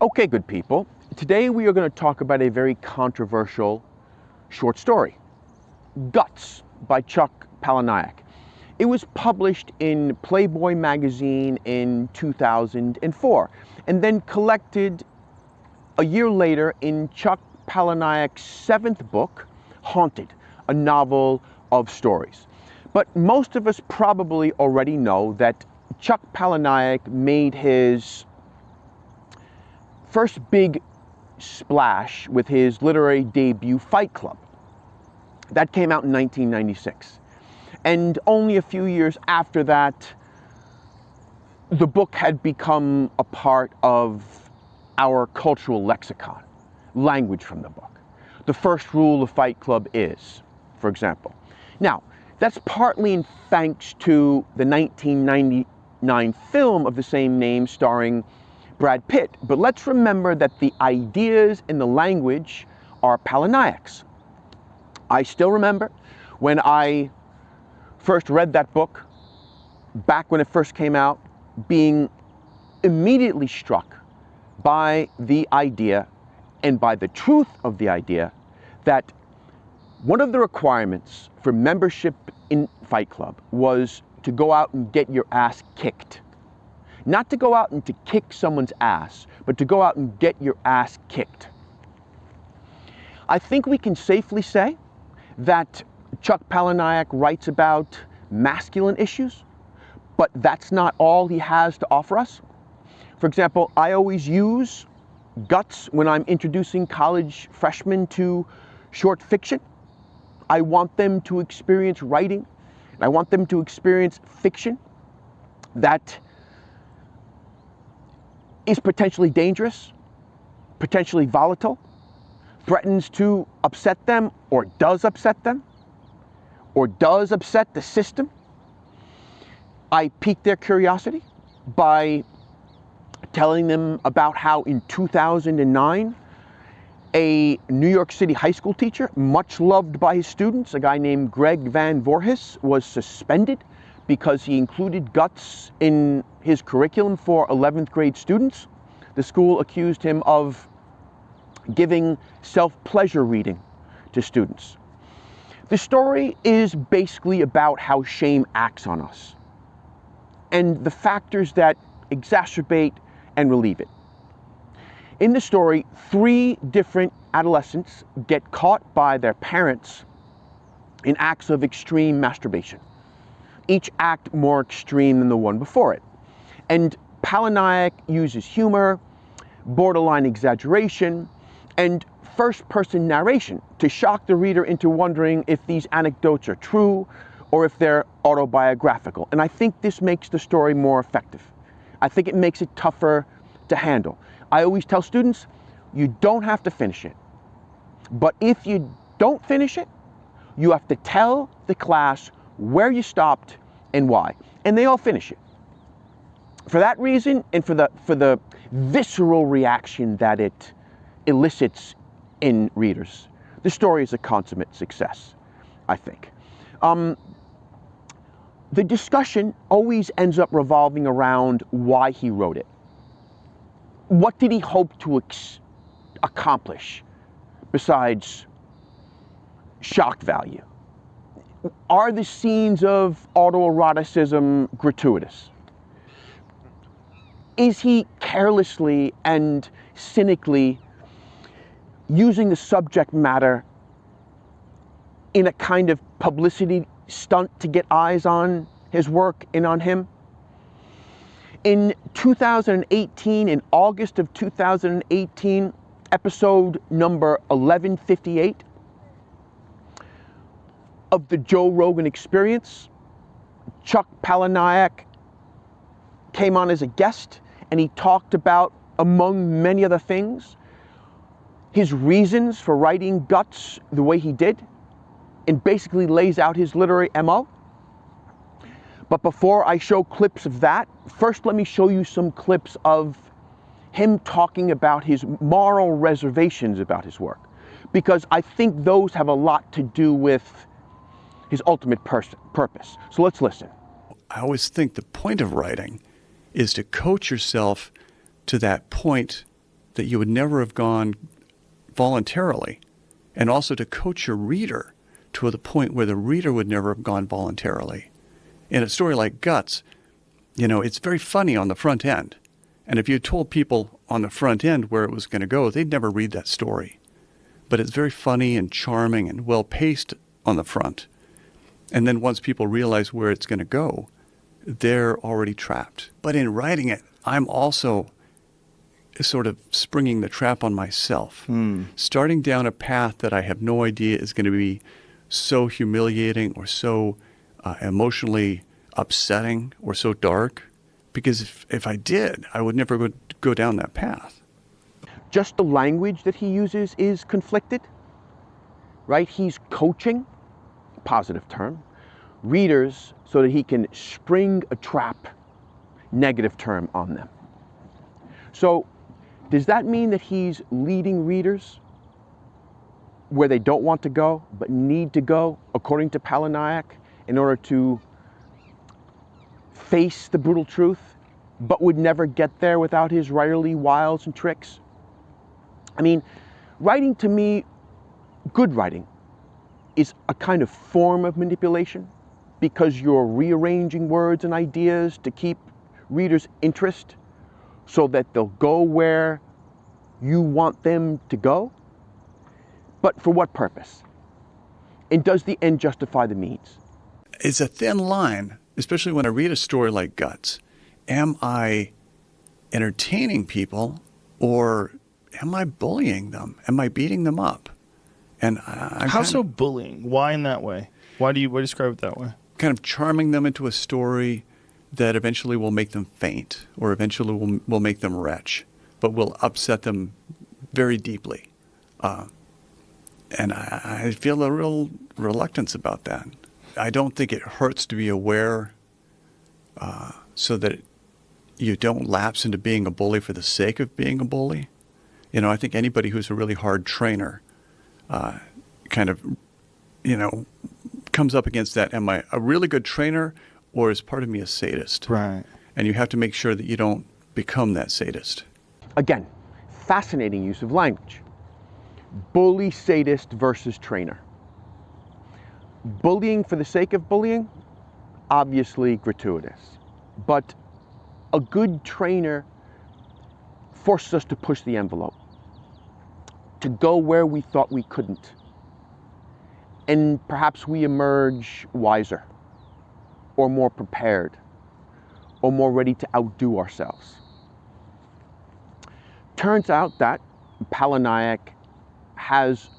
Okay, good people. Today we are going to talk about a very controversial short story, Guts by Chuck Palahniuk. It was published in Playboy magazine in 2004 and then collected a year later in Chuck Palahniuk's seventh book, Haunted, a novel of stories. But most of us probably already know that Chuck Palahniuk made his first big splash with his literary debut, Fight Club. That came out in 1996. And only a few years after that, the book had become a part of our cultural lexicon, language from the book. The first rule of Fight Club is, for example. Now, that's partly in thanks to the 1999 film of the same name starring Brad Pitt. But let's remember that the ideas and the language are Palahniuk's. I still remember when I first read that book, back when it first came out, being immediately struck by the idea and by the truth of the idea that one of the requirements for membership in Fight Club was to go out and get your ass kicked. Not to go out and to kick someone's ass, but to go out and get your ass kicked. I think we can safely say that Chuck Palahniuk writes about masculine issues, but that's not all he has to offer us. For example, I always use Guts when I'm introducing college freshmen to short fiction. I want them to experience writing, and I want them to experience fiction that is potentially dangerous, potentially volatile, threatens to upset them, or does upset them, or does upset the system. I pique their curiosity by telling them about how in 2009, a New York City high school teacher, much loved by his students, a guy named Greg Van Voorhis, was suspended because he included Guts in his curriculum for 11th grade students. The school accused him of giving self-pleasure reading to students. The story is basically about how shame acts on us and the factors that exacerbate and relieve it. In the story, 3 different adolescents get caught by their parents in acts of extreme masturbation, each act more extreme than the one before it. And Palahniuk uses humor, borderline exaggeration, and first-person narration to shock the reader into wondering if these anecdotes are true or if they're autobiographical. And I think this makes the story more effective. I think it makes it tougher to handle. I always tell students, you don't have to finish it. But if you don't finish it, you have to tell the class where you stopped and why. And they all finish it. For that reason, and for the visceral reaction that it elicits in readers, the story is a consummate success, I think. The discussion always ends up revolving around why he wrote it. What did he hope to accomplish besides shock value? Are the scenes of autoeroticism gratuitous? Is he carelessly and cynically using the subject matter in a kind of publicity stunt to get eyes on his work and on him? In 2018, in August of 2018, episode number 1158 of the Joe Rogan Experience, Chuck Palahniuk came on as a guest and he talked about, among many other things, his reasons for writing Guts the way he did, and basically lays out his literary MO. But before I show clips of that, first let me show you some clips of him talking about his moral reservations about his work, because I think those have a lot to do with his ultimate purpose. So let's listen. I always think the point of writing is to coach yourself to that point that you would never have gone voluntarily, and also to coach your reader to the point where the reader would never have gone voluntarily. In a story like Guts, it's very funny on the front end. And if you told people on the front end where it was going to go, they'd never read that story. But it's very funny and charming and well-paced on the front. And then once people realize where it's going to go, they're already trapped. But in writing it, I'm also sort of springing the trap on myself, starting down a path that I have no idea is going to be so humiliating or so emotionally upsetting or so dark. Because if I did, I would never go down that path. Just the language that he uses is conflicted, right? He's coaching, positive term, readers so that he can spring a trap, negative term, on them. So does that mean that he's leading readers where they don't want to go but need to go, according to Palahniuk, in order to face the brutal truth, but would never get there without his writerly wiles and tricks? I mean, writing, to me, good writing, is a kind of form of manipulation because you're rearranging words and ideas to keep readers' interest so that they'll go where you want them to go. But for what purpose? And does the end justify the means? It's a thin line, especially when I read a story like Guts. Am I entertaining people, or am I bullying them? Am I beating them up? And how so bullying? Why in that way? Why do you describe it that way? Kind of charming them into a story that eventually will make them faint, or eventually will make them retch, but will upset them very deeply. And I feel a real reluctance about that. I don't think it hurts to be aware so that you don't lapse into being a bully for the sake of being a bully. I think anybody who's a really hard trainer kind of, comes up against that. Am I a really good trainer, or is part of me a sadist? Right. And you have to make sure that you don't become that sadist. Again, fascinating use of language. Bully, sadist versus trainer. Bullying for the sake of bullying, obviously gratuitous. But a good trainer forces us to push the envelope, to go where we thought we couldn't. And perhaps we emerge wiser, or more prepared, or more ready to outdo ourselves. Turns out that Palahniuk has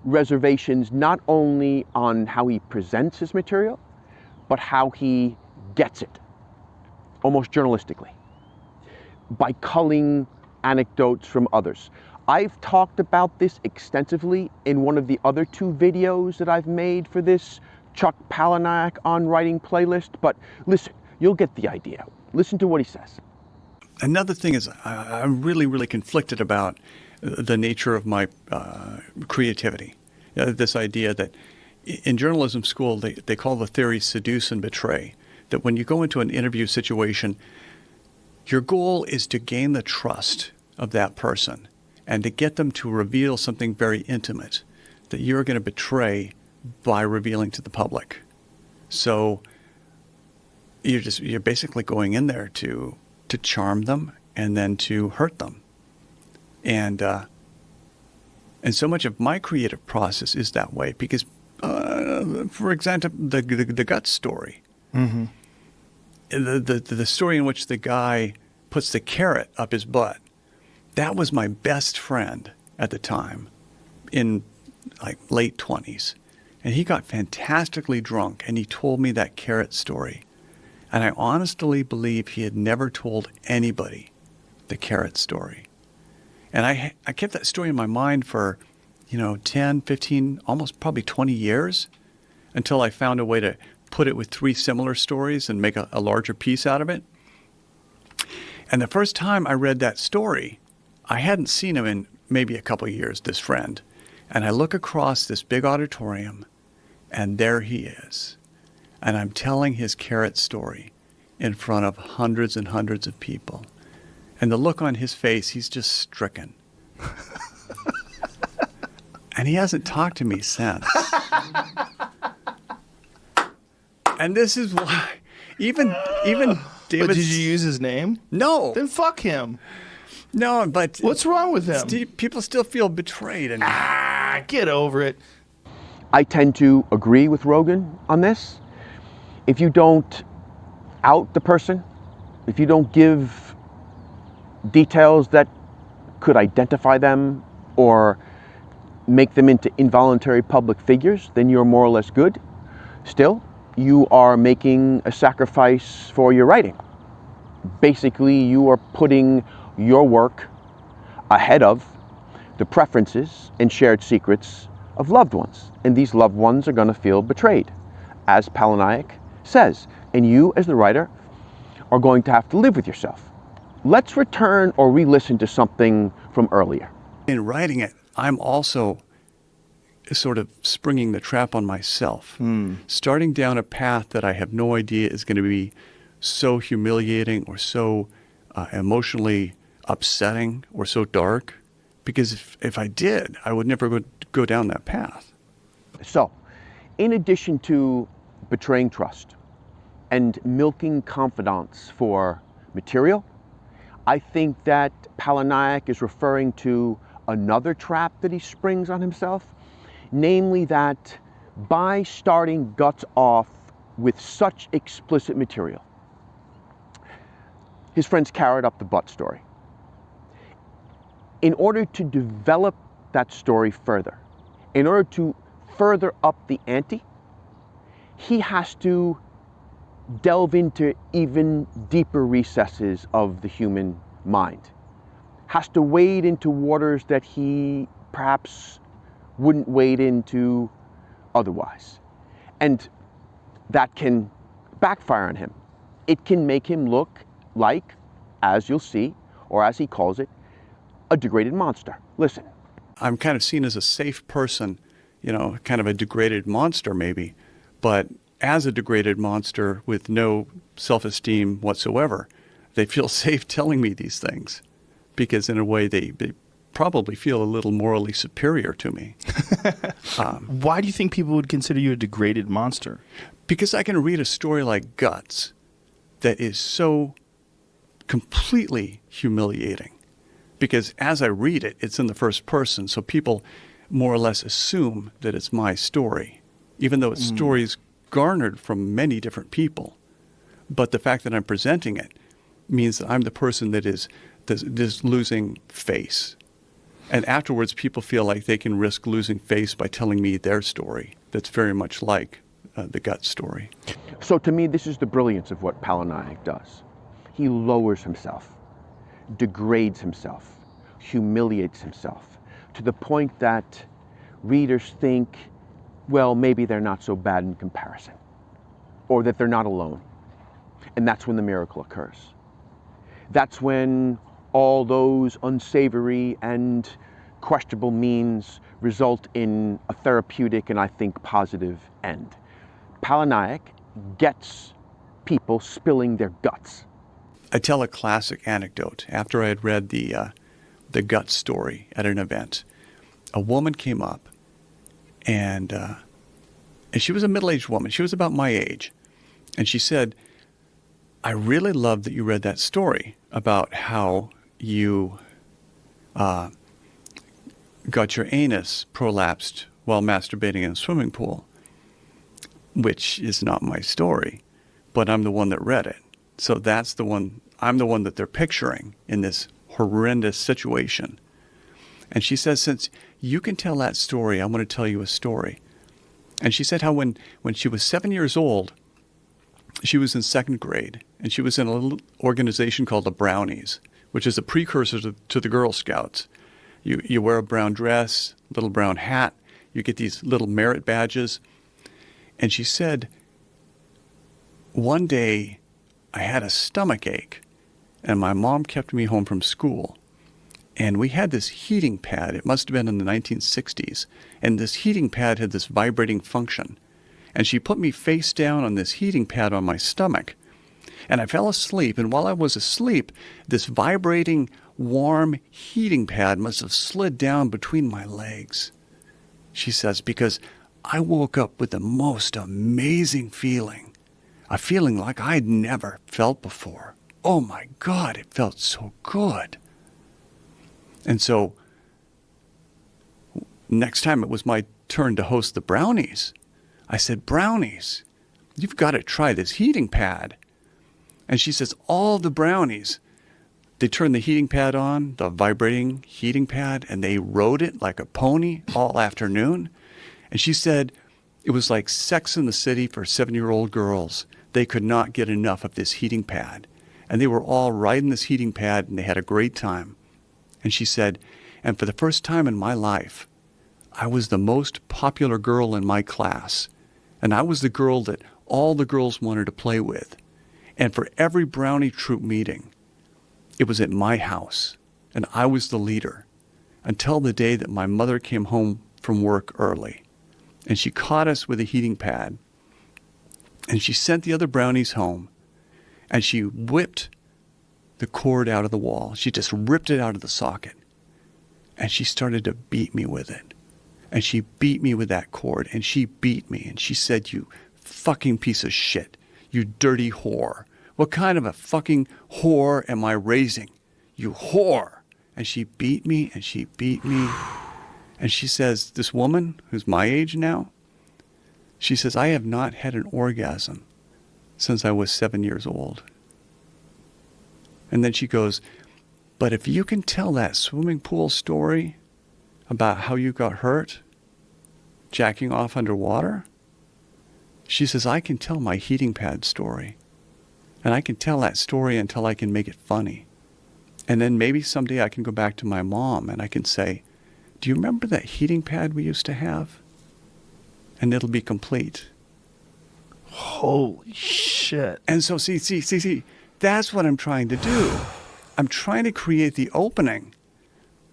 reservations not only on how he presents his material, but how he gets it, almost journalistically, by culling anecdotes from others. I've talked about this extensively in one of the other 2 videos that I've made for this Chuck Palahniuk on Writing playlist, but listen, you'll get the idea. Listen to what he says. Another thing is I'm really, really conflicted about the nature of my creativity. This idea that in journalism school, they call the theory seduce and betray, that when you go into an interview situation, your goal is to gain the trust of that person and to get them to reveal something very intimate that you're going to betray by revealing to the public. So you're basically going in there to charm them and then to hurt them. And so much of my creative process is that way because, for example, the Guts story, Mm-hmm. the story in which the guy puts the carrot up his butt, that was my best friend at the time, in like late 20s, and he got fantastically drunk, and he told me that carrot story, and I honestly believe he had never told anybody the carrot story. And I kept that story in my mind for, 10, 15, almost probably 20 years until I found a way to put it with 3 similar stories and make a larger piece out of it. And the first time I read that story, I hadn't seen him in maybe a couple of years, this friend. And I look across this big auditorium, and there he is. And I'm telling his carrot story in front of hundreds and hundreds of people. And the look on his face, he's just stricken. And he hasn't talked to me since. And this is why, even David. But did you use his name? No. Then fuck him. No, but What's wrong with him? People still feel betrayed. And Get over it. I tend to agree with Rogan on this. If you don't out the person, if you don't give details that could identify them or make them into involuntary public figures, then you're more or less good. Still, you are making a sacrifice for your writing. Basically, you are putting your work ahead of the preferences and shared secrets of loved ones. And these loved ones are going to feel betrayed, as Palahniuk says. And you, as the writer, are going to have to live with yourself. Let's return or re-listen to something from earlier. in writing it, I'm also sort of springing the trap on myself, starting down a path that I have no idea is going to be so humiliating or so emotionally upsetting or so dark. Because if I did, I would never go down that path. So, in addition to betraying trust and milking confidants for material, I think that Palahniuk is referring to another trap that he springs on himself, namely that by starting Guts off with such explicit material, his friends carried up the butt story. In order to develop that story further, in order to further up the ante, he has to delve into even deeper recesses of the human mind, has to wade into waters that he perhaps wouldn't wade into otherwise. And that can backfire on him. It can make him look like, as you'll see, or as he calls it, a degraded monster. Listen. I'm kind of seen as a safe person, kind of a degraded monster maybe, but as a degraded monster with no self-esteem whatsoever, they feel safe telling me these things because in a way they probably feel a little morally superior to me. Why do you think people would consider you a degraded monster? Because I can read a story like Guts that is so completely humiliating. Because as I read it, it's in the first person, so people more or less assume that it's my story, even though it's stories garnered from many different people. But the fact that I'm presenting it means that I'm the person that is losing face. And afterwards, people feel like they can risk losing face by telling me their story. That's very much like the Guts story. So to me, this is the brilliance of what Palahniuk does. He lowers himself, degrades himself, humiliates himself, to the point that readers think, well, maybe they're not so bad in comparison, or that they're not alone. And that's when the miracle occurs. That's when all those unsavory and questionable means result in a therapeutic and I think positive end. Palahniuk gets people spilling their guts. I tell a classic anecdote. After I had read the Guts story at an event, a woman came up, and she was a middle-aged woman. She was about my age. And she said, I really love that you read that story about how you got your anus prolapsed while masturbating in a swimming pool, which is not my story, but I'm the one that read it. So that's the one, I'm the one that they're picturing in this horrendous situation. And she says, since you can tell that story, I'm going to tell you a story. And she said how when she was 7 years old, she was in second grade, and she was in a little organization called the Brownies, which is a precursor to the Girl Scouts. You wear a brown dress, little brown hat, you get these little merit badges. And she said, one day I had a stomach ache, and my mom kept me home from school. And we had this heating pad. It must have been in the 1960s. And this heating pad had this vibrating function. And she put me face down on this heating pad on my stomach. And I fell asleep, and while I was asleep, this vibrating, warm heating pad must have slid down between my legs. She says, because I woke up with the most amazing feeling, a feeling like I'd never felt before. Oh my God, it felt so good. And so next time it was my turn to host the brownies, I said, brownies, you've got to try this heating pad. And she says, all the brownies, they turned the heating pad on, the vibrating heating pad, and they rode it like a pony all afternoon. And she said it was like Sex in the City for 7-year-old girls. They could not get enough of this heating pad. And they were all riding this heating pad, and they had a great time. And she said, and for the first time in my life, I was the most popular girl in my class. And I was the girl that all the girls wanted to play with. And for every brownie troop meeting, it was at my house, and I was the leader until the day that my mother came home from work early. And she caught us with a heating pad, and she sent the other brownies home, and she whipped the cord out of the wall. She just ripped it out of the socket, and she started to beat me with it. And she beat me with that cord, and she beat me, and she said, you fucking piece of shit, you dirty whore. What kind of a fucking whore am I raising? You whore. And she beat me, and she beat me. And she says, this woman, who's my age now, she says, I have not had an orgasm since I was 7 years old. And then she goes, but if you can tell that swimming pool story about how you got hurt jacking off underwater, she says, I can tell my heating pad story. And I can tell that story until I can make it funny. And then maybe someday I can go back to my mom and I can say, do you remember that heating pad we used to have? And it'll be complete. Holy shit. And so see, that's what I'm trying to do. I'm trying to create the opening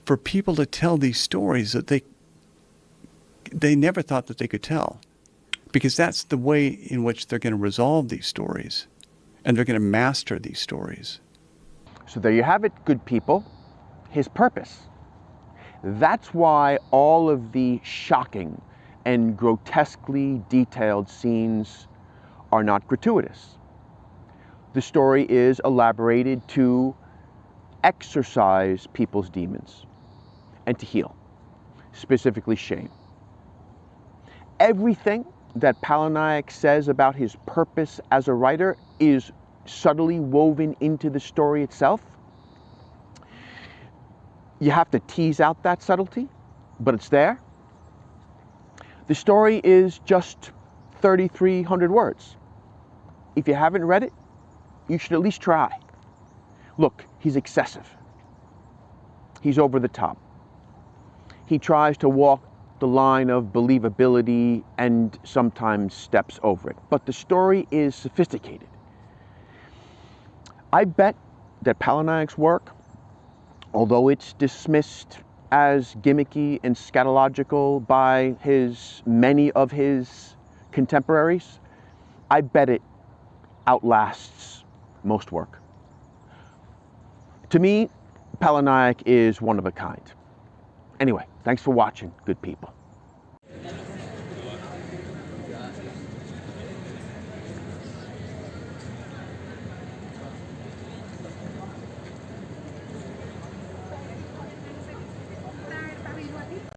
for people to tell these stories that they never thought that they could tell. Because that's the way in which they're going to resolve these stories. And they're going to master these stories. So there you have it, good people. His purpose. That's why all of the shocking and grotesquely detailed scenes are not gratuitous. The story is elaborated to exorcise people's demons and to heal, specifically shame. Everything that Palahniuk says about his purpose as a writer is subtly woven into the story itself. You have to tease out that subtlety, but it's there. The story is just 3,300 words. If you haven't read it, you should at least try. Look, he's excessive. He's over the top. He tries to walk the line of believability and sometimes steps over it. But the story is sophisticated. I bet that Palahniuk's work, although it's dismissed as gimmicky and scatological by many of his contemporaries, I bet it outlasts most work. To me, Palahniuk is one of a kind. Anyway, thanks for watching, good people.